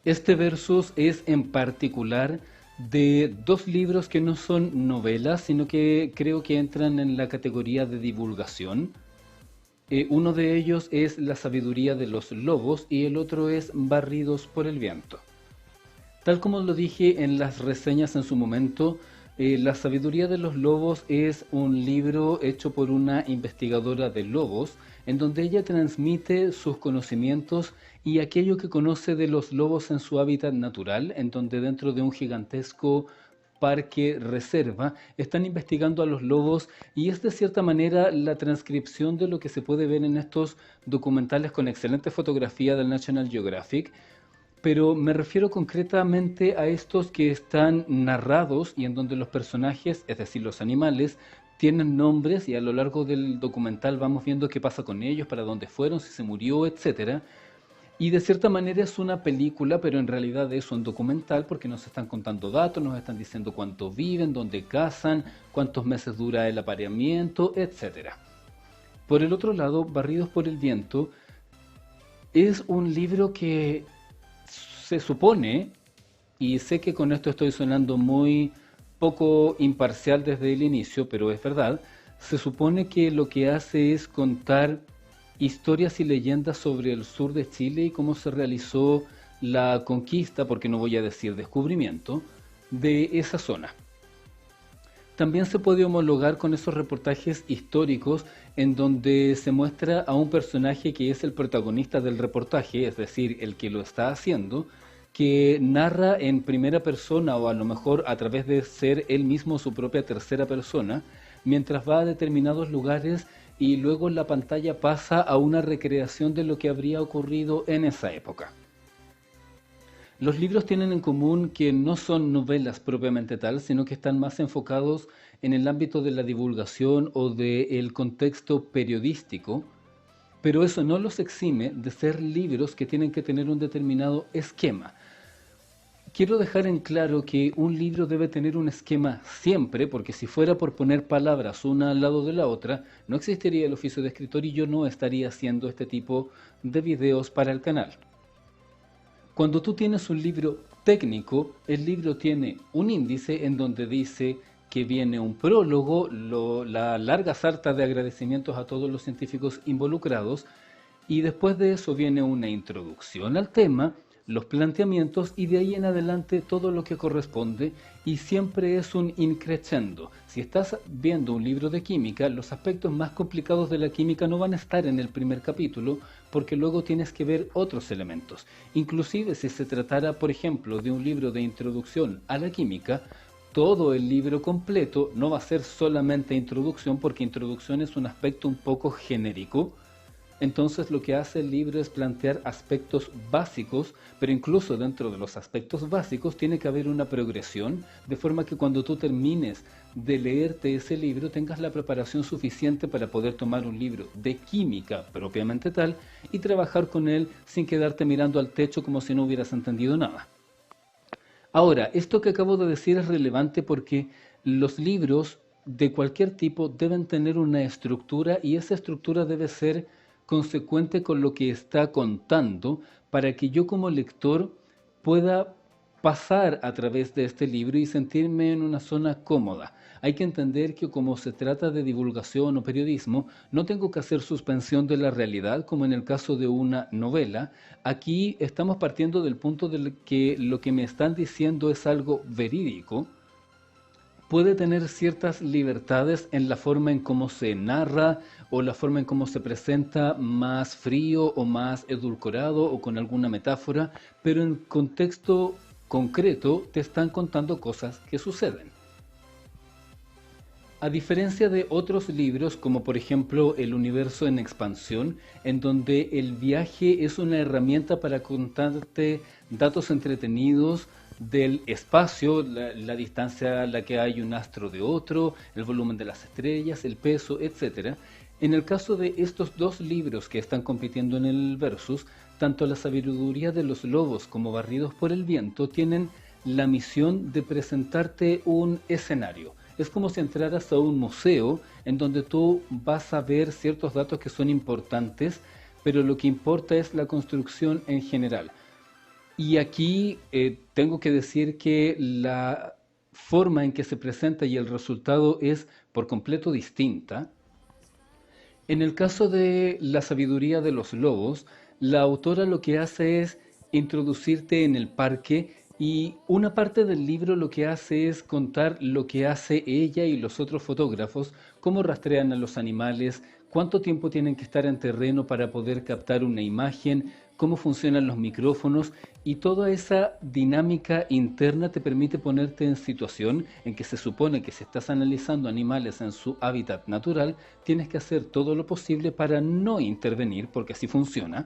Este versus es en particular de dos libros que no son novelas, sino que creo que entran en la categoría de divulgación. Uno de ellos es La sabiduría de los lobos y el otro es Barridos por el viento. Tal como lo dije en las reseñas en su momento, La sabiduría de los lobos es un libro hecho por una investigadora de lobos, en donde ella transmite sus conocimientos y aquello que conoce de los lobos en su hábitat natural, en donde dentro de un gigantesco parque reserva están investigando a los lobos y es de cierta manera la transcripción de lo que se puede ver en estos documentales con excelente fotografía del National Geographic, pero me refiero concretamente a estos que están narrados y en donde los personajes, es decir, los animales, tienen nombres y a lo largo del documental vamos viendo qué pasa con ellos, para dónde fueron, si se murió, etcétera. Y de cierta manera es una película, pero en realidad es un documental porque nos están contando datos, nos están diciendo cuánto viven, dónde cazan, cuántos meses dura el apareamiento, etcétera. Por el otro lado, Barridos por el viento es un libro que se supone, y sé que con esto estoy sonando muy poco imparcial desde el inicio, pero es verdad, se supone que lo que hace es contar historias y leyendas sobre el sur de Chile y cómo se realizó la conquista, porque no voy a decir descubrimiento, de esa zona. También se puede homologar con esos reportajes históricos en donde se muestra a un personaje que es el protagonista del reportaje, es decir, el que lo está haciendo, que narra en primera persona o a lo mejor a través de ser él mismo su propia tercera persona, mientras va a determinados lugares y luego la pantalla pasa a una recreación de lo que habría ocurrido en esa época. Los libros tienen en común que no son novelas propiamente tal, sino que están más enfocados en el ámbito de la divulgación o del contexto periodístico, pero eso no los exime de ser libros que tienen que tener un determinado esquema. Quiero dejar en claro que un libro debe tener un esquema siempre, porque si fuera por poner palabras una al lado de la otra, no existiría el oficio de escritor y yo no estaría haciendo este tipo de videos para el canal. Cuando tú tienes un libro técnico, el libro tiene un índice en donde dice que viene un prólogo, la larga sarta de agradecimientos a todos los científicos involucrados, y después de eso viene una introducción al tema, los planteamientos y de ahí en adelante todo lo que corresponde y siempre es un increscendo. Si estás viendo un libro de química, los aspectos más complicados de la química no van a estar en el primer capítulo porque luego tienes que ver otros elementos. Inclusive si se tratara, por ejemplo, de un libro de introducción a la química, todo el libro completo no va a ser solamente introducción porque introducción es un aspecto un poco genérico. Entonces lo que hace el libro es plantear aspectos básicos, pero incluso dentro de los aspectos básicos tiene que haber una progresión, de forma que cuando tú termines de leerte ese libro tengas la preparación suficiente para poder tomar un libro de química propiamente tal y trabajar con él sin quedarte mirando al techo como si no hubieras entendido nada. Ahora, esto que acabo de decir es relevante porque los libros de cualquier tipo deben tener una estructura y esa estructura debe ser consecuente con lo que está contando para que yo como lector pueda pasar a través de este libro y sentirme en una zona cómoda. Hay que entender que como se trata de divulgación o periodismo, no tengo que hacer suspensión de la realidad como en el caso de una novela. Aquí estamos partiendo del punto de que lo que me están diciendo es algo verídico, puede tener ciertas libertades en la forma en cómo se narra o la forma en cómo se presenta, más frío o más edulcorado o con alguna metáfora, pero en contexto concreto te están contando cosas que suceden. A diferencia de otros libros, como por ejemplo El universo en expansión, en donde el viaje es una herramienta para contarte datos entretenidos del espacio, la distancia a la que hay un astro de otro, el volumen de las estrellas, el peso, etc. En el caso de estos dos libros que están compitiendo en el versus, tanto La sabiduría de los lobos como Barridos por el viento tienen la misión de presentarte un escenario. Es como si entraras a un museo en donde tú vas a ver ciertos datos que son importantes, pero lo que importa es la construcción en general. Y aquí tengo que decir que la forma en que se presenta y el resultado es por completo distinta. En el caso de La sabiduría de los lobos, la autora lo que hace es introducirte en el parque y una parte del libro lo que hace es contar lo que hace ella y los otros fotógrafos, cómo rastrean a los animales, cuánto tiempo tienen que estar en terreno para poder captar una imagen, cómo funcionan los micrófonos y toda esa dinámica interna te permite ponerte en situación en que se supone que si estás analizando animales en su hábitat natural, tienes que hacer todo lo posible para no intervenir, porque así funciona.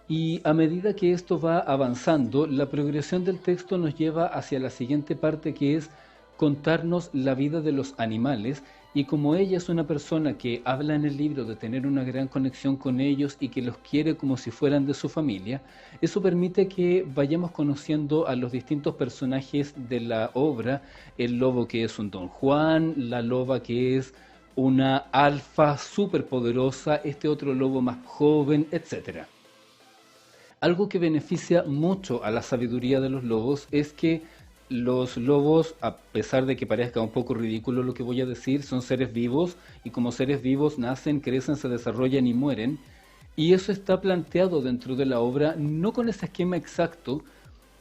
Y a medida que esto va avanzando, la progresión del texto nos lleva hacia la siguiente parte, que es contarnos la vida de los animales. Y como ella es una persona que habla en el libro de tener una gran conexión con ellos y que los quiere como si fueran de su familia, eso permite que vayamos conociendo a los distintos personajes de la obra: el lobo que es un Don Juan, la loba que es una alfa súper poderosa, este otro lobo más joven, etcétera. Algo que beneficia mucho a la sabiduría de los lobos es que los lobos, a pesar de que parezca un poco ridículo lo que voy a decir, son seres vivos y como seres vivos nacen, crecen, se desarrollan y mueren. Y eso está planteado dentro de la obra, no con ese esquema exacto,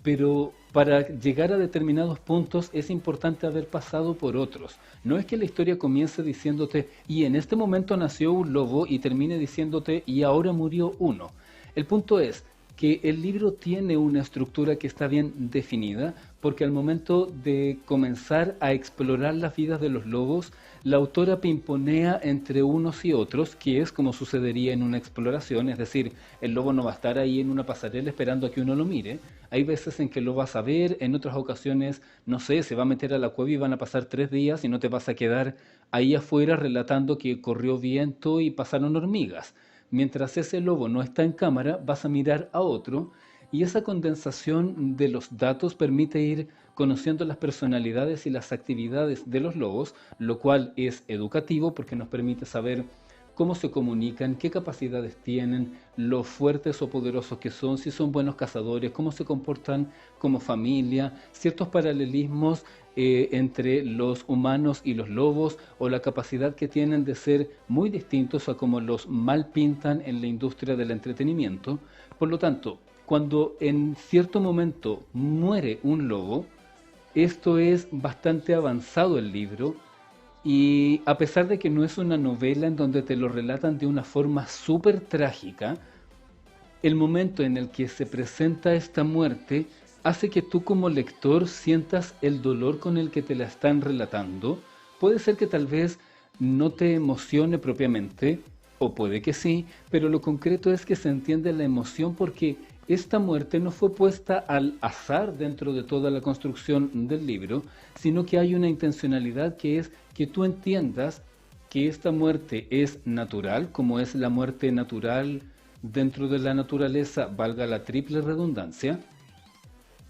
pero para llegar a determinados puntos es importante haber pasado por otros. No es que la historia comience diciéndote y en este momento nació un lobo y termine diciéndote y ahora murió uno. El punto es que el libro tiene una estructura que está bien definida, porque al momento de comenzar a explorar las vidas de los lobos, la autora pimponea entre unos y otros, que es como sucedería en una exploración, es decir, el lobo no va a estar ahí en una pasarela esperando a que uno lo mire. Hay veces en que lo vas a ver, en otras ocasiones, no sé, se va a meter a la cueva y van a pasar 3 días y no te vas a quedar ahí afuera relatando que corrió viento y pasaron hormigas. Mientras ese lobo no está en cámara, vas a mirar a otro y esa condensación de los datos permite ir conociendo las personalidades y las actividades de los lobos, lo cual es educativo porque nos permite saber cómo se comunican, qué capacidades tienen, lo fuertes o poderosos que son, si son buenos cazadores, cómo se comportan como familia, ciertos paralelismos entre los humanos y los lobos o la capacidad que tienen de ser muy distintos a como los mal pintan en la industria del entretenimiento. Por lo tanto, cuando en cierto momento muere un lobo, esto es bastante avanzado el libro y a pesar de que no es una novela en donde te lo relatan de una forma súper trágica, el momento en el que se presenta esta muerte hace que tú como lector sientas el dolor con el que te la están relatando. Puede ser que tal vez no te emocione propiamente, o puede que sí, pero lo concreto es que se entiende la emoción porque esta muerte no fue puesta al azar dentro de toda la construcción del libro, sino que hay una intencionalidad que es que tú entiendas que esta muerte es natural, como es la muerte natural dentro de la naturaleza, valga la triple redundancia,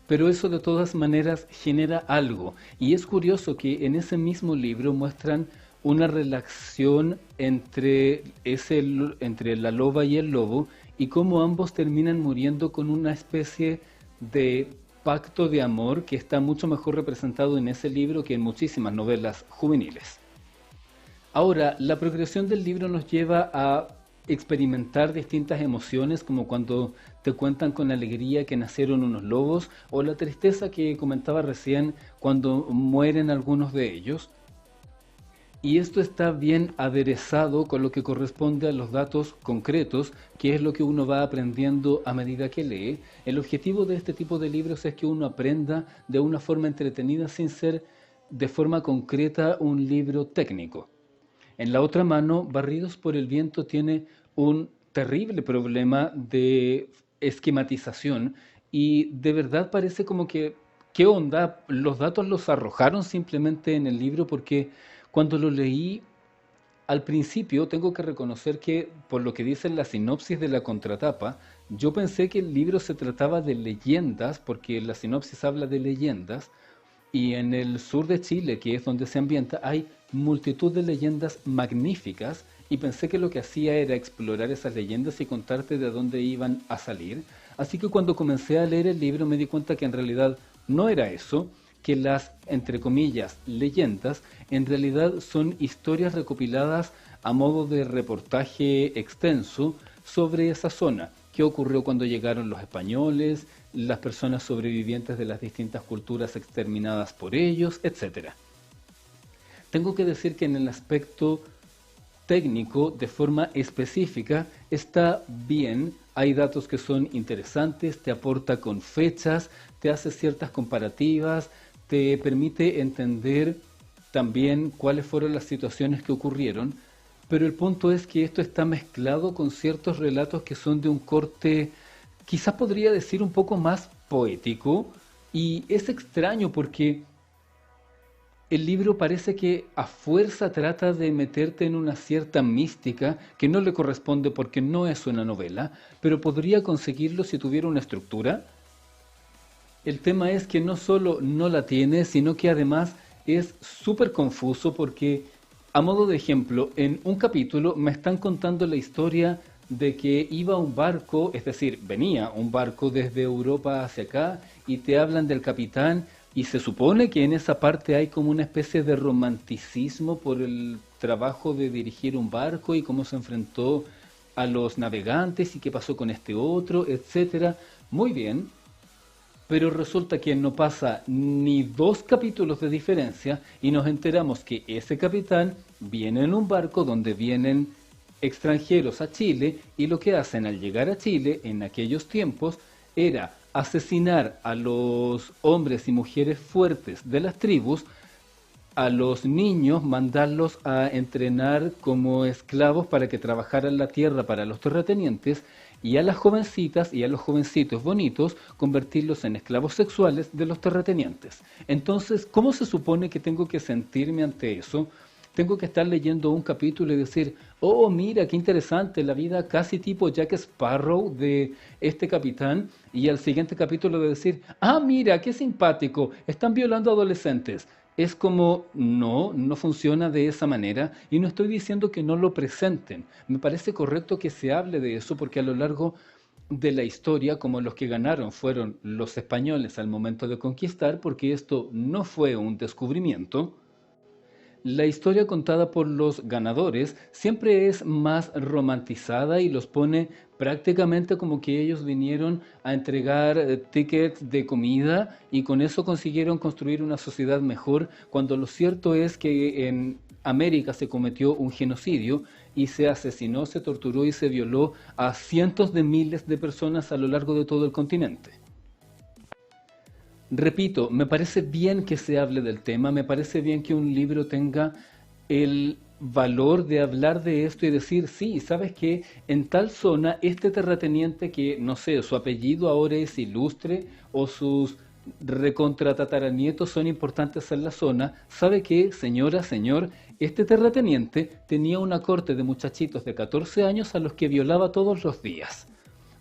pero eso de todas maneras genera algo. Y es curioso que en ese mismo libro muestran una relación entre la loba y el lobo y cómo ambos terminan muriendo con una especie de pacto de amor que está mucho mejor representado en ese libro que en muchísimas novelas juveniles. Ahora, la progresión del libro nos lleva a experimentar distintas emociones, como cuando te cuentan con alegría que nacieron unos lobos, o la tristeza que comentaba recién cuando mueren algunos de ellos. Y esto está bien aderezado con lo que corresponde a los datos concretos, que es lo que uno va aprendiendo a medida que lee. El objetivo de este tipo de libros es que uno aprenda de una forma entretenida sin ser de forma concreta un libro técnico. En la otra mano, Barridos por el Viento tiene un terrible problema de esquematización y de verdad parece como que, ¿qué onda? Los datos los arrojaron simplemente en el libro porque cuando lo leí al principio tengo que reconocer que por lo que dice la sinopsis de la contratapa, yo pensé que el libro se trataba de leyendas porque la sinopsis habla de leyendas y en el sur de Chile, que es donde se ambienta, hay multitud de leyendas magníficas y pensé que lo que hacía era explorar esas leyendas y contarte de dónde iban a salir. Así que cuando comencé a leer el libro me di cuenta que en realidad no era eso, que las, entre comillas, leyendas, en realidad son historias recopiladas a modo de reportaje extenso sobre esa zona. ¿Qué ocurrió cuando llegaron los españoles, las personas sobrevivientes de las distintas culturas exterminadas por ellos, etcétera? Tengo que decir que en el aspecto técnico, de forma específica, está bien. Hay datos que son interesantes, te aporta con fechas, te hace ciertas comparativas, te permite entender también cuáles fueron las situaciones que ocurrieron, pero el punto es que esto está mezclado con ciertos relatos que son de un corte, quizás podría decir un poco más poético, y es extraño porque el libro parece que a fuerza trata de meterte en una cierta mística que no le corresponde porque no es una novela, pero podría conseguirlo si tuviera una estructura. El tema es que no solo no la tiene, sino que además es súper confuso porque, a modo de ejemplo, en un capítulo me están contando la historia de que iba un barco, es decir, venía un barco desde Europa hacia acá y te hablan del capitán y se supone que en esa parte hay como una especie de romanticismo por el trabajo de dirigir un barco y cómo se enfrentó a los navegantes y qué pasó con este otro, etcétera. Muy bien, pero resulta que no pasa ni 2 capítulos de diferencia y nos enteramos que ese capitán viene en un barco donde vienen extranjeros a Chile y lo que hacen al llegar a Chile en aquellos tiempos era asesinar a los hombres y mujeres fuertes de las tribus, a los niños mandarlos a entrenar como esclavos para que trabajaran la tierra para los terratenientes y a las jovencitas y a los jovencitos bonitos convertirlos en esclavos sexuales de los terratenientes. Entonces, ¿cómo se supone que tengo que sentirme ante eso? Tengo que estar leyendo un capítulo y decir, oh, mira, qué interesante, la vida casi tipo Jack Sparrow de este capitán, y al siguiente capítulo de decir, ah, mira, qué simpático, están violando adolescentes. Es como, no, no funciona de esa manera y no estoy diciendo que no lo presenten. Me parece correcto que se hable de eso porque a lo largo de la historia, como los que ganaron fueron los españoles al momento de conquistar, porque esto no fue un descubrimiento, la historia contada por los ganadores siempre es más romantizada y los pone prácticamente como que ellos vinieron a entregar tickets de comida y con eso consiguieron construir una sociedad mejor, cuando lo cierto es que en América se cometió un genocidio y se asesinó, se torturó y se violó a cientos de miles de personas a lo largo de todo el continente. Repito, me parece bien que se hable del tema, me parece bien que un libro tenga el valor de hablar de esto y decir, sí, ¿sabes qué? En tal zona, este terrateniente que, no sé, su apellido ahora es ilustre o sus recontratataranietos son importantes en la zona, ¿sabe qué, señora, señor? Este terrateniente tenía una corte de muchachitos de 14 años a los que violaba todos los días.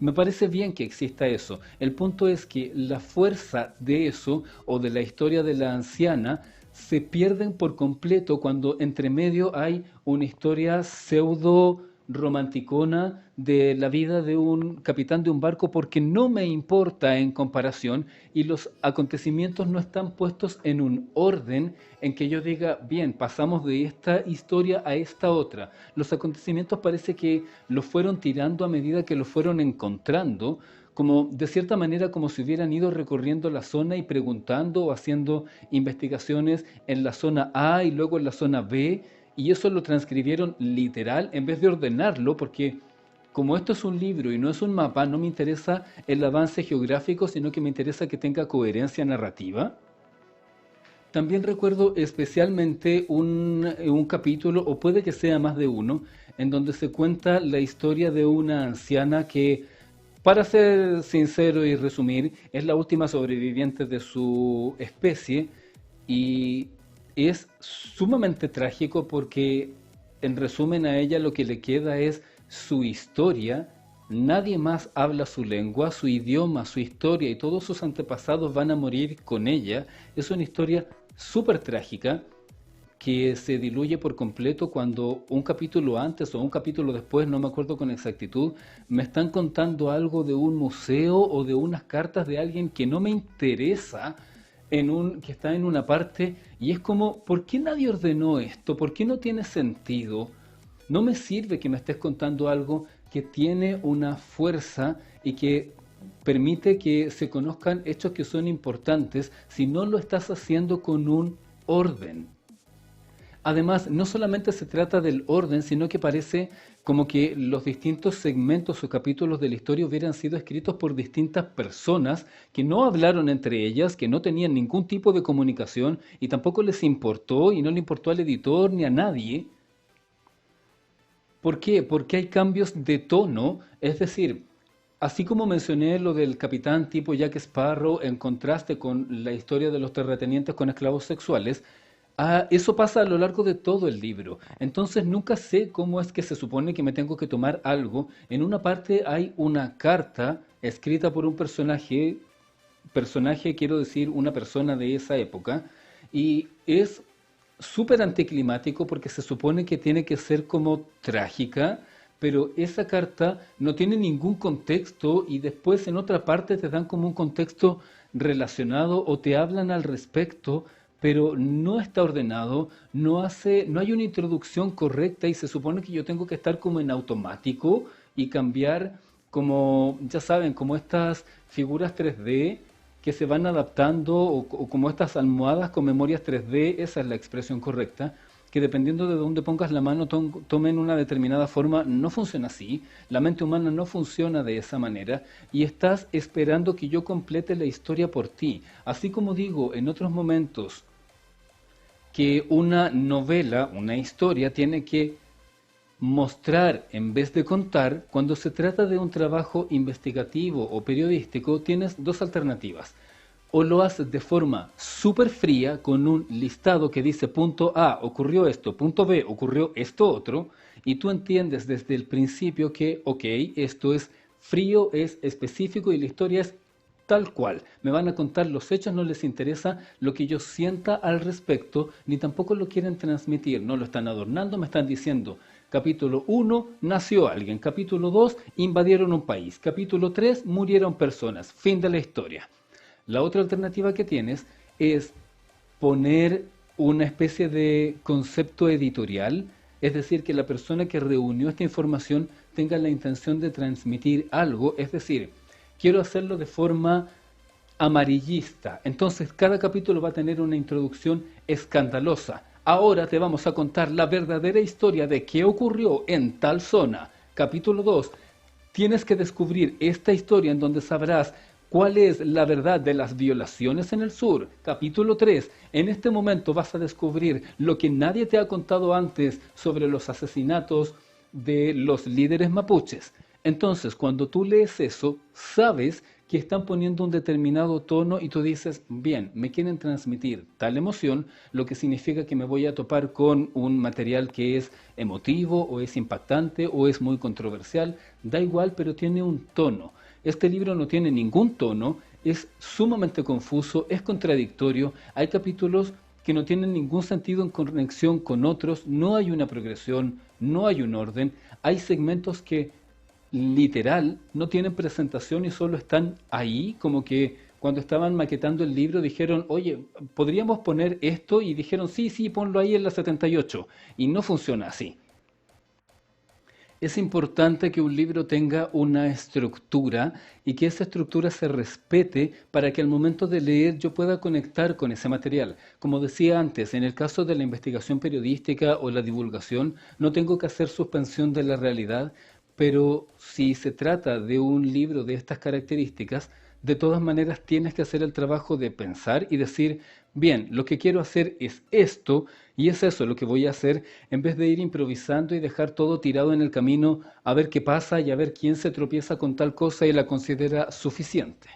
Me parece bien que exista eso. El punto es que la fuerza de eso o de la historia de la anciana se pierden por completo cuando entre medio hay una historia pseudo romanticona de la vida de un capitán de un barco porque no me importa en comparación y los acontecimientos no están puestos en un orden en que yo diga, bien, pasamos de esta historia a esta otra. Los acontecimientos parece que los fueron tirando a medida que los fueron encontrando, como de cierta manera como si hubieran ido recorriendo la zona y preguntando o haciendo investigaciones en la zona A y luego en la zona B, y eso lo transcribieron literal en vez de ordenarlo, porque como esto es un libro y no es un mapa, no me interesa el avance geográfico, sino que me interesa que tenga coherencia narrativa. También recuerdo especialmente un capítulo, o puede que sea más de uno, en donde se cuenta la historia de una anciana que, para ser sincero y resumir, es la última sobreviviente de su especie y es sumamente trágico porque, en resumen, a ella lo que le queda es su historia. Nadie más habla su lengua, su idioma, su historia y todos sus antepasados van a morir con ella. Es una historia súper trágica que se diluye por completo cuando un capítulo antes o un capítulo después, no me acuerdo con exactitud, me están contando algo de un museo o de unas cartas de alguien que no me interesa, que está en una parte, y es como, ¿por qué nadie ordenó esto? ¿Por qué no tiene sentido? No me sirve que me estés contando algo que tiene una fuerza y que permite que se conozcan hechos que son importantes si no lo estás haciendo con un orden. Además, no solamente se trata del orden, sino que parece como que los distintos segmentos o capítulos de la historia hubieran sido escritos por distintas personas que no hablaron entre ellas, que no tenían ningún tipo de comunicación y tampoco les importó y no le importó al editor ni a nadie. ¿Por qué? Porque hay cambios de tono, es decir, así como mencioné lo del capitán tipo Jack Sparrow en contraste con la historia de los terratenientes con esclavos sexuales, eso pasa a lo largo de todo el libro. Entonces nunca sé cómo es que se supone que me tengo que tomar algo. En una parte hay una carta escrita por un personaje quiero decir una persona de esa época, y es súper anticlimático porque se supone que tiene que ser como trágica, pero esa carta no tiene ningún contexto y después en otra parte te dan como un contexto relacionado o te hablan al respecto, pero no está ordenado, no hay una introducción correcta y se supone que yo tengo que estar como en automático y cambiar como, ya saben, como estas figuras 3D que se van adaptando o como estas almohadas con memorias 3D, esa es la expresión correcta, que dependiendo de dónde pongas la mano tomen una determinada forma, no funciona así, la mente humana no funciona de esa manera y estás esperando que yo complete la historia por ti. Así como digo en otros momentos que una novela, una historia, tiene que mostrar en vez de contar, cuando se trata de un trabajo investigativo o periodístico, tienes dos alternativas. O lo haces de forma súper fría, con un listado que dice punto A, ocurrió esto, punto B, ocurrió esto otro, y tú entiendes desde el principio que, ok, esto es frío, es específico y la historia es tal cual. Me van a contar los hechos, no les interesa lo que yo sienta al respecto, ni tampoco lo quieren transmitir, no lo están adornando, me están diciendo, capítulo 1, nació alguien, capítulo 2, invadieron un país, capítulo 3, murieron personas, fin de la historia. La otra alternativa que tienes es poner una especie de concepto editorial, es decir, que la persona que reunió esta información tenga la intención de transmitir algo, es decir, quiero hacerlo de forma amarillista. Entonces cada capítulo va a tener una introducción escandalosa. Ahora te vamos a contar la verdadera historia de qué ocurrió en tal zona. Capítulo 2. Tienes que descubrir esta historia en donde sabrás cuál es la verdad de las violaciones en el sur. Capítulo 3. En este momento vas a descubrir lo que nadie te ha contado antes sobre los asesinatos de los líderes mapuches. Entonces, cuando tú lees eso, sabes que están poniendo un determinado tono y tú dices, bien, me quieren transmitir tal emoción, lo que significa que me voy a topar con un material que es emotivo o es impactante o es muy controversial, da igual, pero tiene un tono. Este libro no tiene ningún tono, es sumamente confuso, es contradictorio, hay capítulos que no tienen ningún sentido en conexión con otros, no hay una progresión, no hay un orden, hay segmentos que literal no tienen presentación y solo están ahí, como que cuando estaban maquetando el libro dijeron, oye, podríamos poner esto, y dijeron, sí, sí, ponlo ahí en la 78, y no funciona así. Es importante que un libro tenga una estructura y que esa estructura se respete para que al momento de leer yo pueda conectar con ese material. Como decía antes, en el caso de la investigación periodística o la divulgación, no tengo que hacer suspensión de la realidad, pero si se trata de un libro de estas características, de todas maneras tienes que hacer el trabajo de pensar y decir, bien, lo que quiero hacer es esto, y es eso lo que voy a hacer, en vez de ir improvisando y dejar todo tirado en el camino a ver qué pasa y a ver quién se tropieza con tal cosa y la considera suficiente.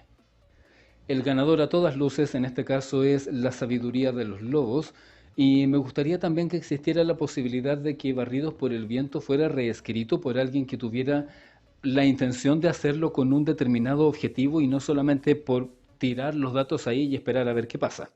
El ganador a todas luces en este caso es La sabiduría de los lobos, y me gustaría también que existiera la posibilidad de que Barridos por el viento fuera reescrito por alguien que tuviera la intención de hacerlo con un determinado objetivo y no solamente por tirar los datos ahí y esperar a ver qué pasa.